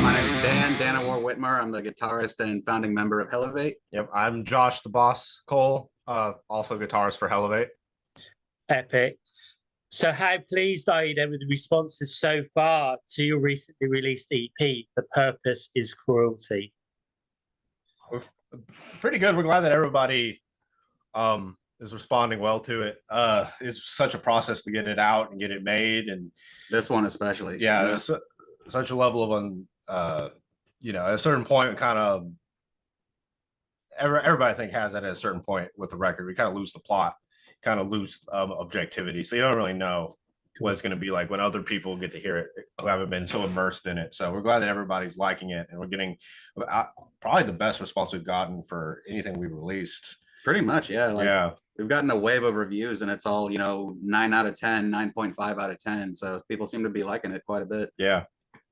My name is Dan Whitmer. I'm the guitarist and founding member of Hellevate. Yep, I'm Josh the Boss Cole, also guitarist for Hellevate. Epic. So how pleased are you then with the responses so far to your recently released EP, The Purpose is Cruelty? We're pretty good. We're glad that everybody is responding well to it. It's such a process to get it out and get it made, and this one especially. Yeah. There's such a level of at a certain point, kind of everybody I think has that at a certain point with the record. We kind of lose the plot, kind of lose objectivity, so you don't really know what it's going to be like when other people get to hear it who haven't been so immersed in it. So we're glad that everybody's liking it, and we're getting probably the best response we've gotten for anything we've released. Pretty much, yeah. Yeah, we've gotten a wave of reviews, and it's all 9 out of 10, 9.5 out of 10. So people seem to be liking it quite a bit.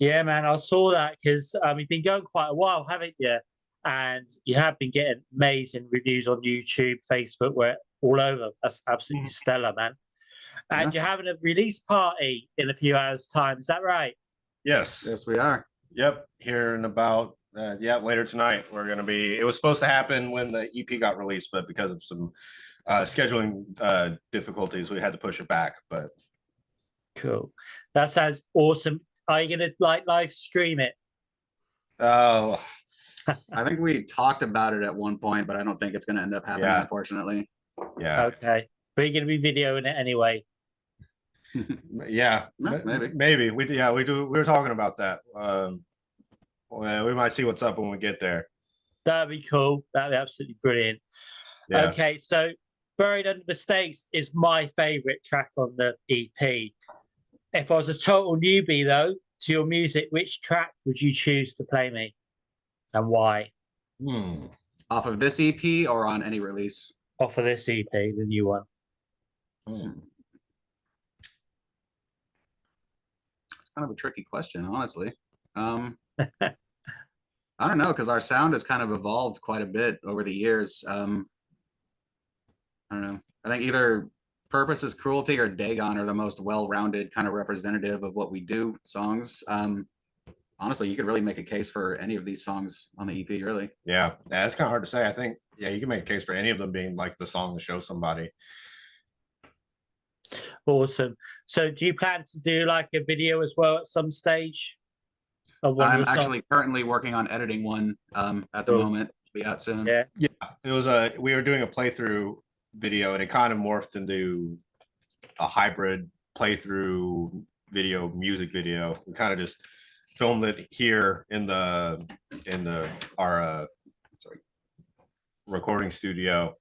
Yeah, man, I saw that because you've been going quite a while, haven't you? And you have been getting amazing reviews on YouTube, Facebook, where all over. That's absolutely stellar, man. And you're having a release party in a few hours' time. Is that right? Yes, we are. Yep, here in about later tonight. We're gonna be. It was supposed to happen when the EP got released, but because of some scheduling difficulties, we had to push it back. But cool, that sounds awesome. Are you gonna live stream it? Oh, I think we talked about it at one point, but I don't think it's going to end up happening, unfortunately. Yeah. Okay, but you're going to be videoing it anyway. Yeah, maybe we do. We were talking about that. Well, we might see what's up when we get there. That'd be cool. That'd be absolutely brilliant. Yeah. Okay, so Buried Under Mistakes is my favorite track on the EP. If I was a total newbie though to your music, which track would you choose to play me, and why? Off of this EP or on any release? Off of this EP, the new one. It's kind of a tricky question, honestly. I don't know, because our sound has kind of evolved quite a bit over the years. I don't know. I think either Purpose is Cruelty or Dagon are the most well-rounded kind of representative of what we do songs. Honestly, you could really make a case for any of these songs on the EP, really. Yeah, it's kind of hard to say. I think, you can make a case for any of them being like the song to show somebody. Awesome. So do you plan to do like a video as well at some stage? I'm actually currently working on editing one at the moment. It'll be out soon. Yeah. It was we were doing a playthrough video, and it kind of morphed into a hybrid playthrough video, music video. We kind of just filmed it here in our recording studio,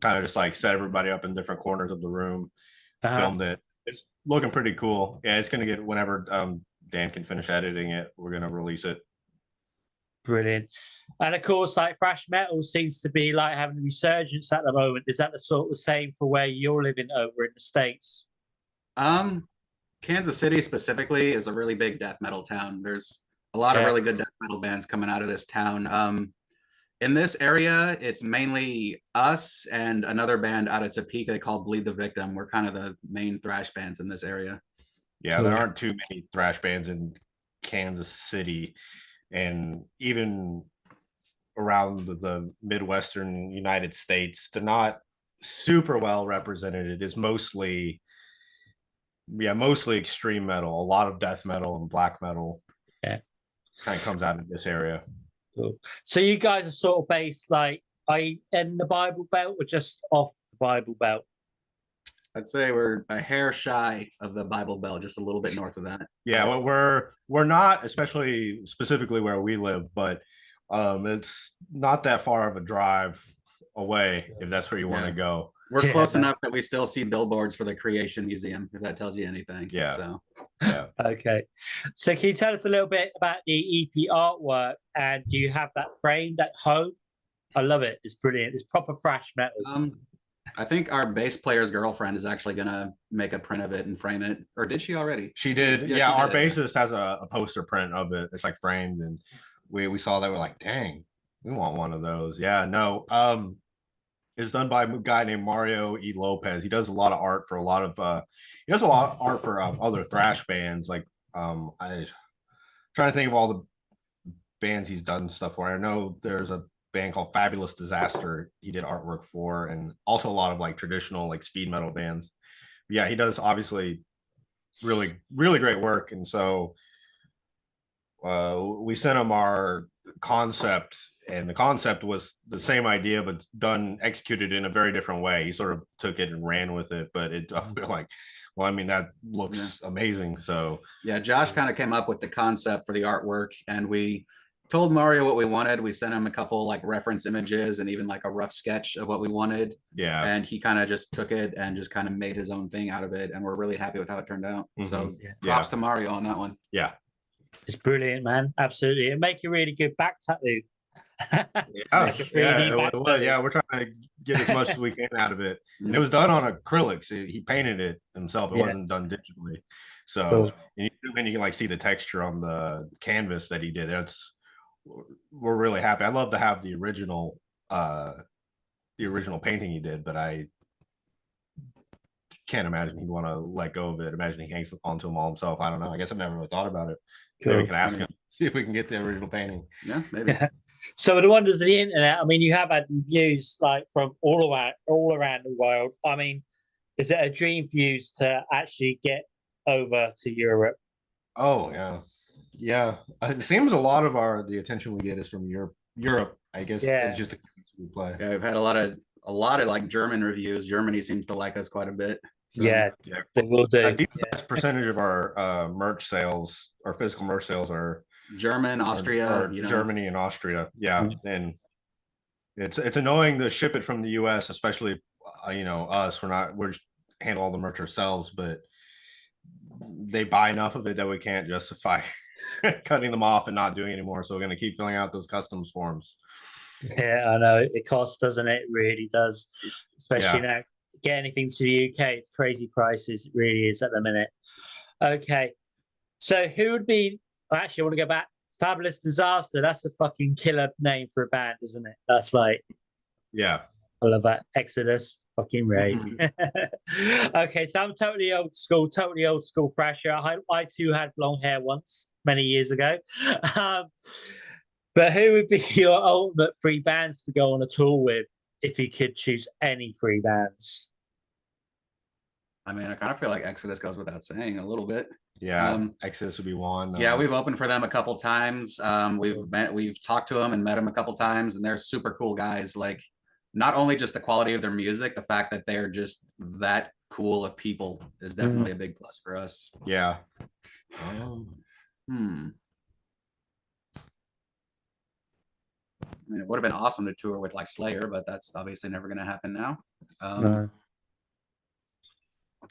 kind of just like set everybody up in different corners of the room, filmed it. It's looking pretty cool. Yeah, it's gonna get, whenever Dan can finish editing it, we're gonna release it. Brilliant. And of course, like thrash metal seems to be like having a resurgence at the moment. Is that the sort of same for where you're living over in the States? Kansas City specifically is a really big death metal town. There's a lot of really good death metal bands coming out of this town. In this area, it's mainly us and another band out of Topeka called Bleed the Victim. We're kind of the main thrash bands in this area. Yeah, there aren't too many thrash bands in Kansas City, and even around the Midwestern United States, they're not super well represented. It is mostly extreme metal, a lot of death metal and black metal. Yeah, kind of comes out of this area. Cool. So you guys are sort of based like, are you in the Bible Belt or just off the Bible Belt? I'd say we're a hair shy of the Bible Belt, just a little bit north of that. Yeah, well, we're not, especially specifically where we live, but it's not that far of a drive away if that's where you want to go. We're close enough that we still see billboards for the Creation Museum, if that tells you anything. Yeah. So. Yeah. Okay. So can you tell us a little bit about the EP artwork, and do you have that framed at home? I love it. It's brilliant. It's proper thrash metal. I think our bass player's girlfriend is actually gonna make a print of it and frame it, or did she already? She did. Yeah, our bassist has a poster print of it. It's like framed, and we saw that. We're like, dang, we want one of those. Yeah, no. It's done by a guy named Mario E. Lopez. He does a lot of art for other thrash bands. Like, I trying to think of all the bands he's done stuff for. I know there's a band called Fabulous Disaster he did artwork for, and also a lot of like traditional like speed metal bands. But yeah, he does obviously really, really great work. And so we sent him our concept, and the concept was the same idea but done executed in a very different way. He sort of took it and ran with it, but it we're like, well, I mean, that looks amazing. So yeah, Josh kind of came up with the concept for the artwork, and we told Mario what we wanted. We sent him a couple like reference images and even like a rough sketch of what we wanted, yeah, and he kind of just took it and just kind of made his own thing out of it, and we're really happy with how it turned out. So props to Mario on that one. Yeah, it's brilliant, man. Absolutely, it make a really good back tattoo. Like we're trying to get as much as we can out of it. And it was done on acrylics. He painted it himself. It wasn't done digitally. So Cool. and you can like see the texture on the canvas that he did. We're really happy. I'd love to have the original painting he did, but I can't imagine he'd want to let go of it. Imagine he hangs onto them all himself. I don't know. I guess I've never really thought about it. Maybe we can ask him, see if we can get the original painting. Yeah, maybe. So the wonders of the internet. I mean, you have had reviews like from all around the world. I mean, is it a dream for you to actually get over to Europe? Oh yeah. It seems a lot of the attention we get is from Europe. I guess it's just the countries we play. Yeah, we've had a lot of like German reviews. Germany seems to like us quite a bit. So, yeah, they will do. A decent percentage of our merch sales, our physical merch sales, are German, Austria, Germany and Austria. Yeah, and it's annoying to ship it from the U.S., especially us. We're just handle all the merch ourselves, but they buy enough of it that we can't justify cutting them off and not doing it anymore. So we're going to keep filling out those customs forms. Yeah, I know it costs, doesn't it? It really does, especially now. Get anything to the UK, it's crazy prices. It really is at the minute. Okay, so who would be? Actually, I want to go back. Fabulous Disaster. That's a fucking killer name for a band, isn't it? That's like, yeah, I love that. Exodus, fucking Ray. Okay, so I'm totally old school thrasher. I too had long hair once, many years ago. But who would be your ultimate free bands to go on a tour with if you could choose any free bands? I mean, I kind of feel like Exodus goes without saying a little bit. Yeah, Exodus would be one. Yeah, we've opened for them a couple times. We've talked to them and met them a couple times, and they're super cool guys. Like, not only just the quality of their music, the fact that they're just that cool of people is definitely a big plus for us. Yeah. I mean, it would have been awesome to tour with like Slayer, but that's obviously never going to happen now.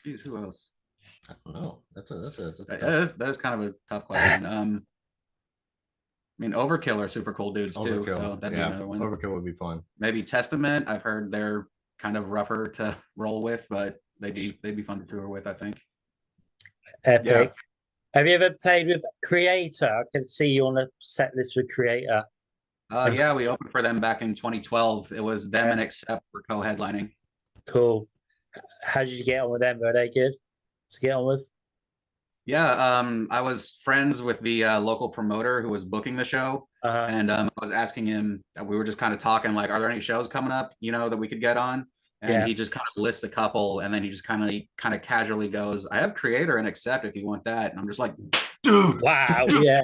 Geez, who else? I don't know. That is kind of a tough question. I mean, Overkill are super cool dudes too, so that'd be another one. Overkill would be fun. Maybe Testament. I've heard they're kind of rougher to roll with, but they'd be fun to tour with, I think. Epic. Yeah. Have you ever played with Creator? I can see you on a set list with Creator. Yeah, we opened for them back in 2012. It was them and Accept for co-headlining. Cool. How did you get on with them? Were they good to get on with? Yeah, I was friends with the local promoter who was booking the show, and I was asking him. We were just kind of talking, like, are there any shows coming up, that we could get on? And he just kind of lists a couple, and then he just kind of casually goes, "I have Creator and Accept if you want that." And I'm just like, dude, wow, yeah,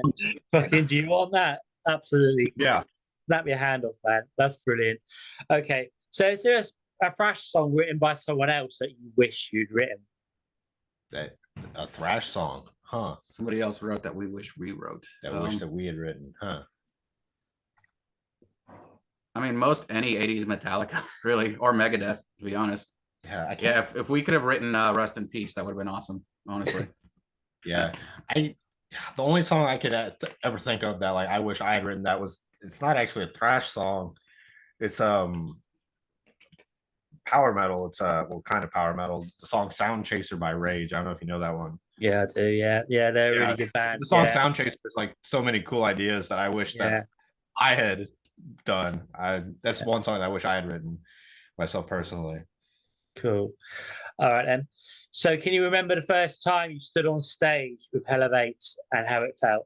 fucking, do you want that? Absolutely, yeah. Snap your hand off, man. That's brilliant. Okay, so is there a thrash song written by someone else that you wish you'd written? A thrash song, huh? Somebody else wrote that we wish we wrote. That we wish that we had written, huh? I mean, any 80s Metallica, really, or Megadeth, to be honest. Yeah, if we could have written Rust in Peace, that would have been awesome, honestly. Yeah, the only song I could ever think of that like I wish I had written that it's not actually a thrash song. It's power metal. It's kind of power metal. The song Sound Chaser by Rage. I don't know if you know that one. Yeah, I do. Yeah, they're a really good band. The song Sound Chaser is like so many cool ideas that I wish that I had done. That's one song I wish I had written myself personally. Cool. All right then. So can you remember the first time you stood on stage with Hellevate and how it felt?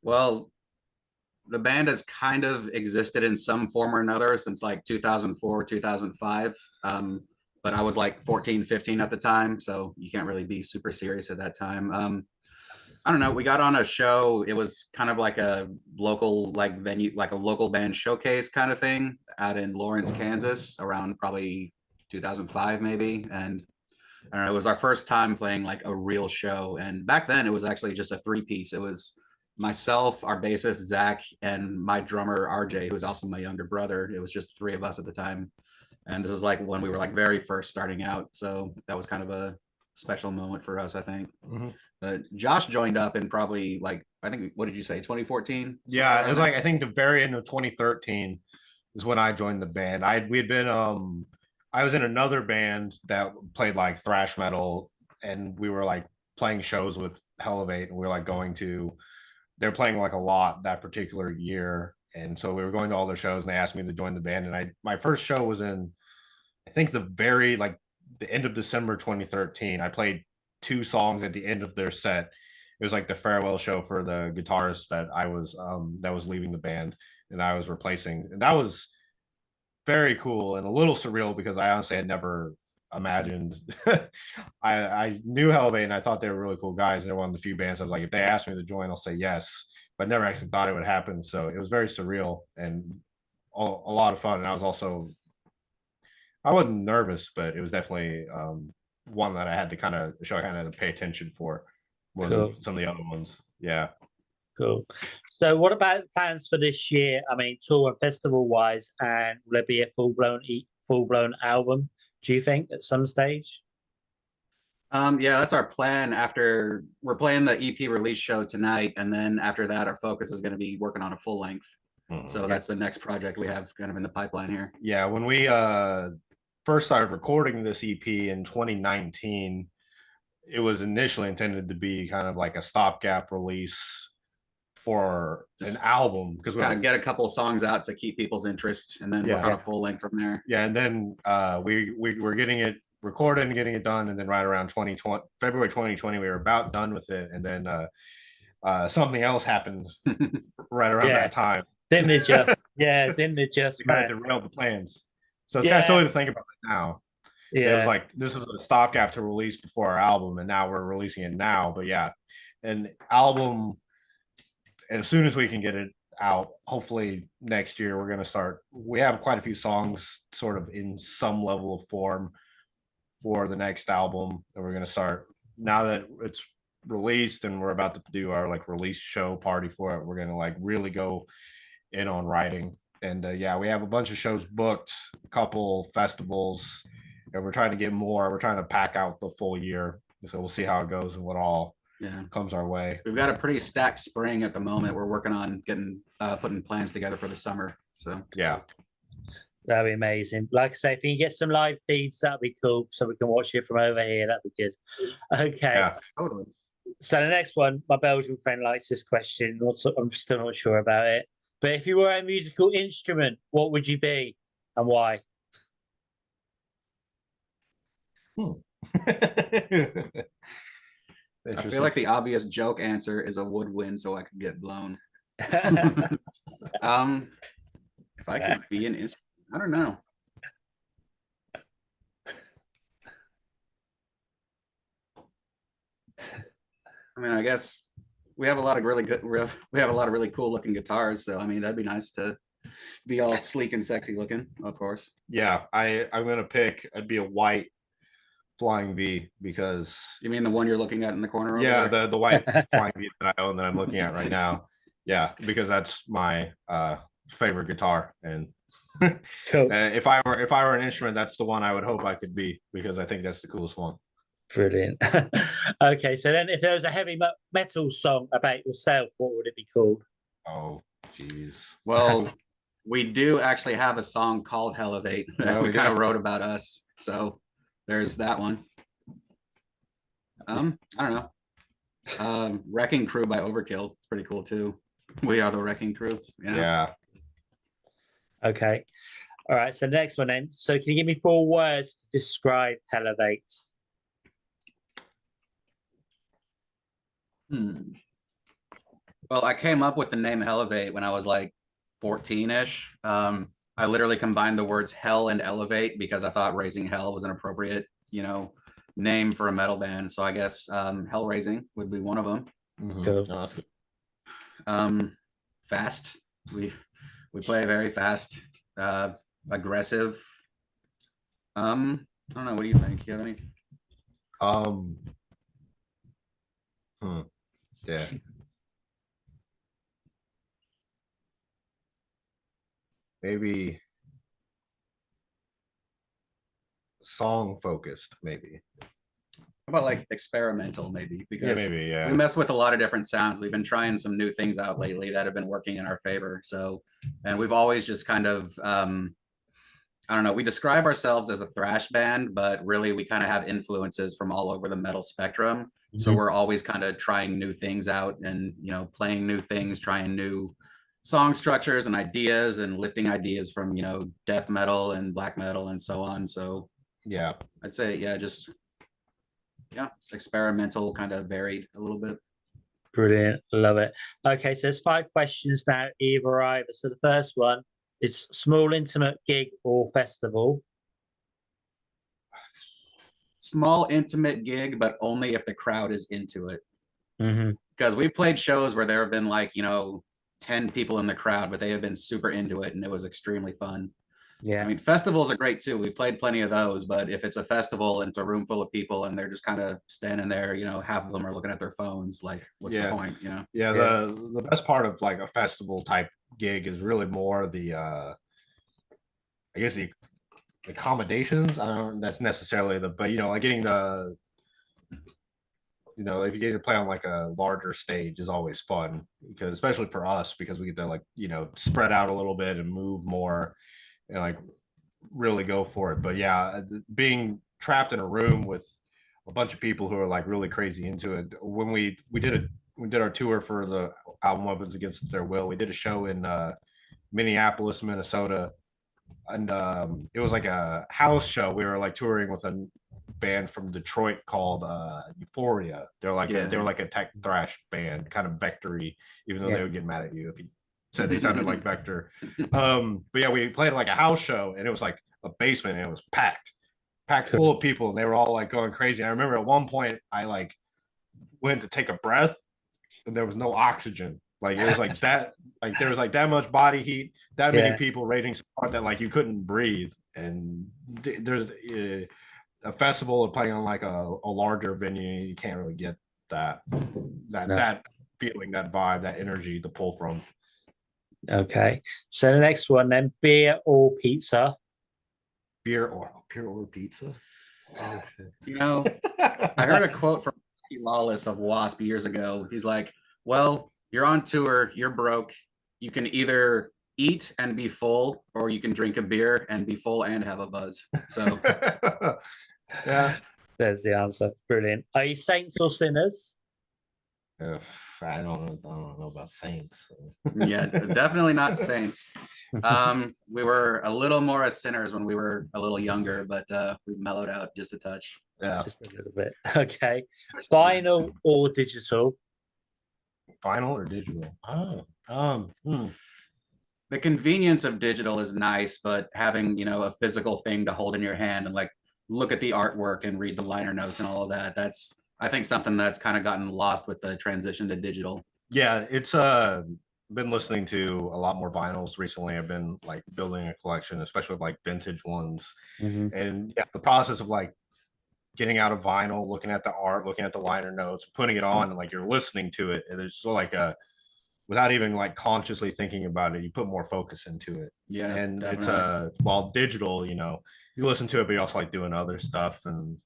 Well, the band has kind of existed in some form or another since like 2004, 2005. But I was like 14, 15 at the time, so you can't really be super serious at that time. I don't know. We got on a show. It was kind of like a local like venue, like a local band showcase kind of thing out in Lawrence, Kansas, around probably 2005 maybe. And I don't know, it was our first time playing like a real show. And back then it was actually just a three-piece. It was myself, our bassist Zach, and my drummer RJ, who was also my younger brother. It was just three of us at the time. And this is like when we were like very first starting out. So that was kind of a special moment for us, I think. But Josh joined up in probably like, I think, what did you say, 2014? Yeah, it was like I think the very end of 2013 is when I joined the band. We had been I was in another band that played like thrash metal, and we were like playing shows with Hellevate, and we were like going to they're playing like a lot that particular year. And so we were going to all their shows, and they asked me to join the band. And my first show was in, I think, the end of December 2013. I played 2 songs at the end of their set. It was like the farewell show for the guitarist that was leaving the band, and I was replacing. And that was very cool and a little surreal because I honestly had never imagined. I knew Hellevate and I thought they were really cool guys. They're one of the few bands I was like, if they asked me to join, I'll say yes. But never actually thought it would happen. So it was very surreal and a lot of fun. And I wasn't nervous, but it was definitely one that I had to kind of pay attention for more than some of the other ones. Yeah. Cool. So what about plans for this year? I mean, tour and festival wise, and will there be a full blown album, do you think, at some stage? Yeah, that's our plan. After we're playing the EP release show tonight, and then after that, our focus is going to be working on a full length. So that's the next project we have kind of in the pipeline here. Yeah, when we first started recording this EP in 2019, it was initially intended to be kind of like a stopgap release for an album, because we kind of get a couple of songs out to keep people's interest, and then work on a full length from there. Yeah, and then we were getting it recorded and getting it done, and then right around February 2020, we were about done with it, and then something else happened right around that time. Didn't it just? Didn't it just? Kind of derailed the plans. So it's kind of silly to think about it now. It was like this was a stopgap to release before our album, and now we're releasing it now. But yeah, an album, as soon as we can get it out, hopefully next year, we're going to start. We have quite a few songs sort of in some level of form for the next album that we're going to start. Now that it's released and we're about to do our like release show party for it, we're going to like really go in on writing. And yeah, we have a bunch of shows booked, a couple festivals, and we're trying to get more. We're trying to pack out the full year. So we'll see how it goes and what all comes our way. We've got a pretty stacked spring at the moment. We're working on getting putting plans together for the summer. So yeah, that'd be amazing. Like I say, if you can get some live feeds, that'd be cool, so we can watch it from over here. That'd be good. Okay. Yeah, totally. So the next one, my Belgian friend likes this question. I'm still not sure about it. But if you were a musical instrument, what would you be and why? I feel like the obvious joke answer is a woodwind so I could get blown. If I could be an instrument, I don't know. I mean, I guess we have a lot of really good, we have a lot of really cool looking guitars. So, I mean, that'd be nice to be all sleek and sexy looking, of course. Yeah, I'm going to pick, I'd be a white Flying V, because you mean the one you're looking at in the corner? Yeah, the white Flying V that I own that I'm looking at right now. Yeah, because that's my favorite guitar, and cool. If I were an instrument, that's the one I would hope I could be, because I think that's the coolest one. Brilliant. Okay, so then if there was a heavy metal song about yourself, what would it be called? Oh, jeez. Well, we do actually have a song called Hellevate that we kind of wrote about us. So there's that one. I don't know. Wrecking Crew by Overkill. It's pretty cool too. We are the Wrecking Crew. You know? Yeah. Okay. All right. So the next one then. So can you give me 4 words to describe Well, I came up with the name Hellevate when I was like 14-ish. I literally combined the words hell and elevate because I thought Raising Hell was an appropriate, name for a metal band. So I guess Hell Raising would be one of them. Cool. No, that's good. Fast. We play very fast, aggressive. I don't know. What do you think? You have any? Um, yeah. Maybe song focused, maybe. How about like experimental, maybe? Yeah, Because maybe, yeah. we mess with a lot of different sounds. We've been trying some new things out lately that have been working in our favor. So, and we've always just kind of, I don't know, we describe ourselves as a thrash band, but really we kind of have influences from all over the metal spectrum. So Mhm. we're always kind of trying new things out and, playing new things, trying new song structures and ideas and lifting ideas from, death metal and black metal and so on. So Yeah. I'd say, yeah, just, yeah, experimental, kind of varied a little bit. Brilliant. Love it. Okay, so there's 5 questions now, either. So the first one is small, intimate gig or festival. Small, intimate gig, but only if the crowd is into it. Mm-hmm. Because we've played shows where there have been like, 10 people in the crowd, but they have been super into it and it was extremely fun. Yeah. I mean, festivals are great too. We played plenty of those, but if it's a festival and it's a room full of people and they're just kind of standing there, half of them are looking at their phones, like, what's the point, Yeah, the best part of like a festival type gig is really more the I guess the accommodations. I don't know that's necessarily but like getting the if you get to play on like a larger stage is always fun because especially for us because we get to like spread out a little bit and move more and like really go for it. But yeah, being trapped in a room with a bunch of people who are like really crazy into it. When we did our tour for the album Weapons Against Their Will, we did a show in Minneapolis, Minnesota, and it was like a house show. We were like touring with a band from Detroit called Euphoria. They're like they were like a tech thrash band, kind of Vectory, even though they would get mad at you if you said they sounded like Vector. But yeah, we played like a house show and it was like a basement and it was packed full of people and they were all like going crazy. I remember at one point I like went to take a breath and there was no oxygen. Like it was like that, like there was like that much body heat, that many people raging so hard that like you couldn't breathe. And there's a festival of playing on like a larger venue, you can't really get that feeling, that vibe, that energy to pull from. Okay, so the next one then, beer or pizza? Beer or pizza? Oh shit. I heard a quote from Lawless of Wasp years ago. He's like, well, you're on tour, you're broke. You can either eat and be full, or you can drink a beer and be full and have a buzz. So yeah. There's the answer. Brilliant. Are you saints or sinners? I don't know about saints. Yeah, definitely not saints. We were a little more as sinners when we were a little younger, but we mellowed out just a touch. Yeah, just a little bit. Okay, vinyl or digital? Vinyl or digital? The convenience of digital is nice, but having a physical thing to hold in your hand and like look at the artwork and read the liner notes and all of that, that's I think something that's kind of gotten lost with the transition to digital. Yeah, it's been listening to a lot more vinyls recently. I've been like building a collection, especially with like vintage ones. And yeah, the process of like getting out of vinyl, looking at the art, looking at the liner notes, putting it on, and like you're listening to it, and it's so like without even like consciously thinking about it, you put more focus into it. Yeah, and definitely. It's while digital, you listen to it, but you're also like doing other stuff. And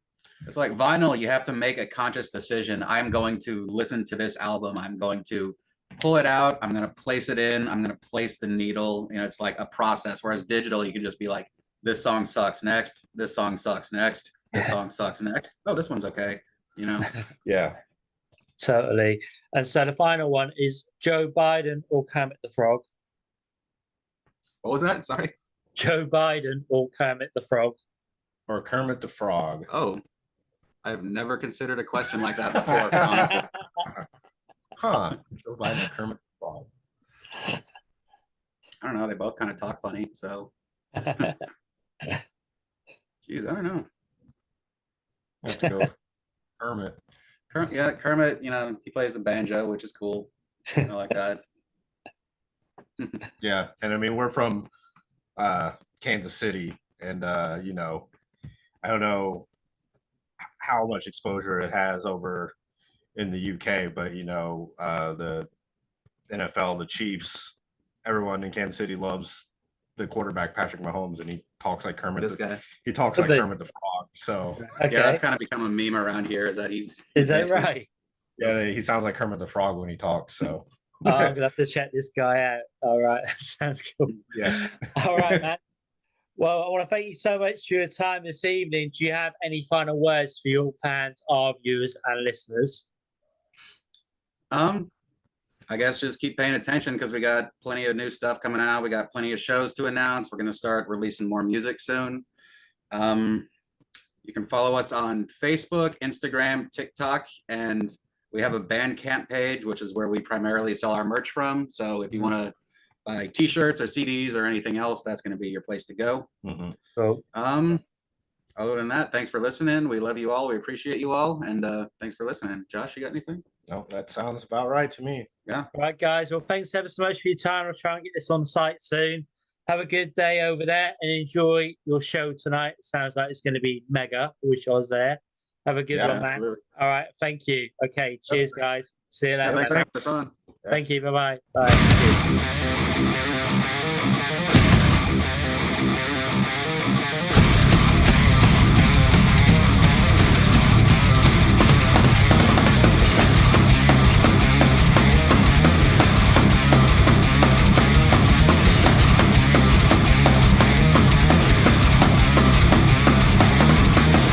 it's like vinyl, you have to make a conscious decision. I'm going to listen to this album. I'm going to pull it out. I'm going to place it in. I'm going to place the needle. It's like a process. Whereas digital, you can just be like, this song sucks next. This song sucks next. This song sucks next. Oh, this one's okay. Yeah. Totally. And so the final one is Joe Biden or Kermit the Frog? What was that? Sorry. Joe Biden or Kermit the Frog? Or Kermit the Frog. Oh, I've never considered a question like that before, honestly. Huh. Joe glad that Kermit the Frog. I don't know. They both kind of talk funny, so geez, I don't know. I have to go with Kermit. Yeah, Kermit. You know, he plays the banjo, which is cool. I like that. Yeah, and I mean we're from Kansas City, and you know, I don't know how much exposure it has over in the UK, but you know, the NFL, the Chiefs, everyone in Kansas City loves the quarterback Patrick Mahomes, and he talks like Kermit. This guy. He talks Does like he? Kermit the Frog. So Okay. Yeah, that's kind of become a meme around here. Is that he's Is that basically- right? yeah, he sounds like Kermit the Frog when he talks. So Oh, I'm gonna have to check this guy out. All right, that sounds cool. yeah. All right, man. Well, I want to thank you so much for your time this evening. Do you have any final words for your fans, our viewers, and listeners? I guess just keep paying attention because we got plenty of new stuff coming out. We got plenty of shows to announce. We're going to start releasing more music soon. You can follow us on Facebook, Instagram, TikTok, and we have a Bandcamp page, which is where we primarily sell our merch from. So if you want to buy t-shirts or CDs or anything else, that's going to be your place to go. Mhm. Cool. Other than that, thanks for listening. We love you all. We appreciate you all. And thanks for listening. Josh, you got anything? No, that sounds about right to me. All right, guys. Well, thanks ever so much for your time. I'll try and get this on site soon. Have a good day over there and enjoy your show tonight. It sounds like it's going to be mega. Wish I was there. Have a good Yeah, one, man. Absolutely. All right. Thank you. Okay. Cheers, guys. See you Yeah, later. thanks for having us on. Thank you. Bye-bye. Bye. Cheers.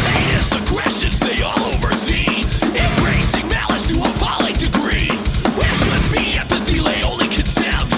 Heinous aggressions they all oversee, embracing malice to a appalling degree. Where should be empathy lay only contempt.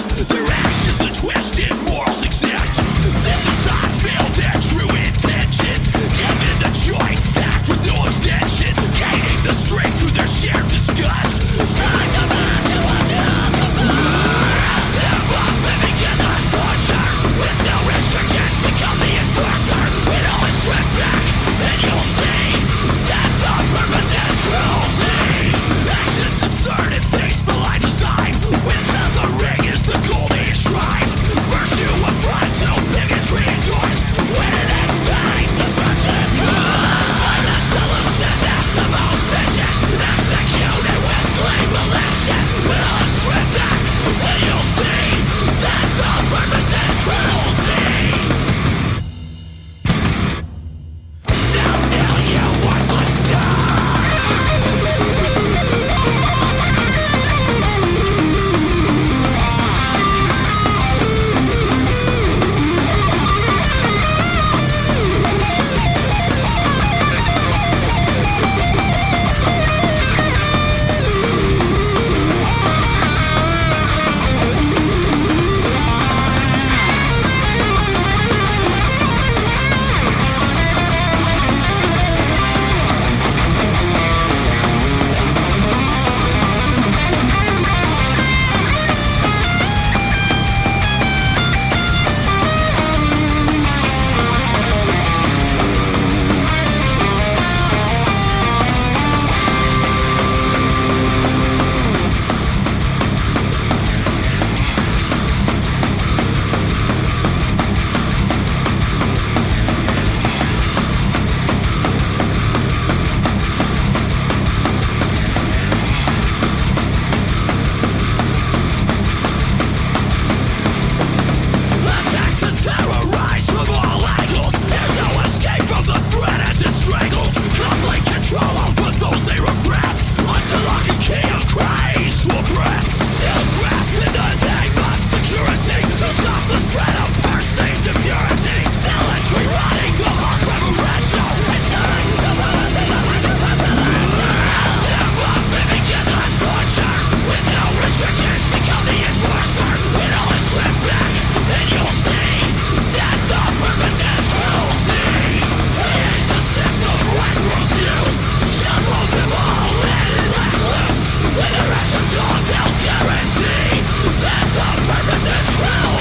actions on, they'll guarantee that the purpose is cruel.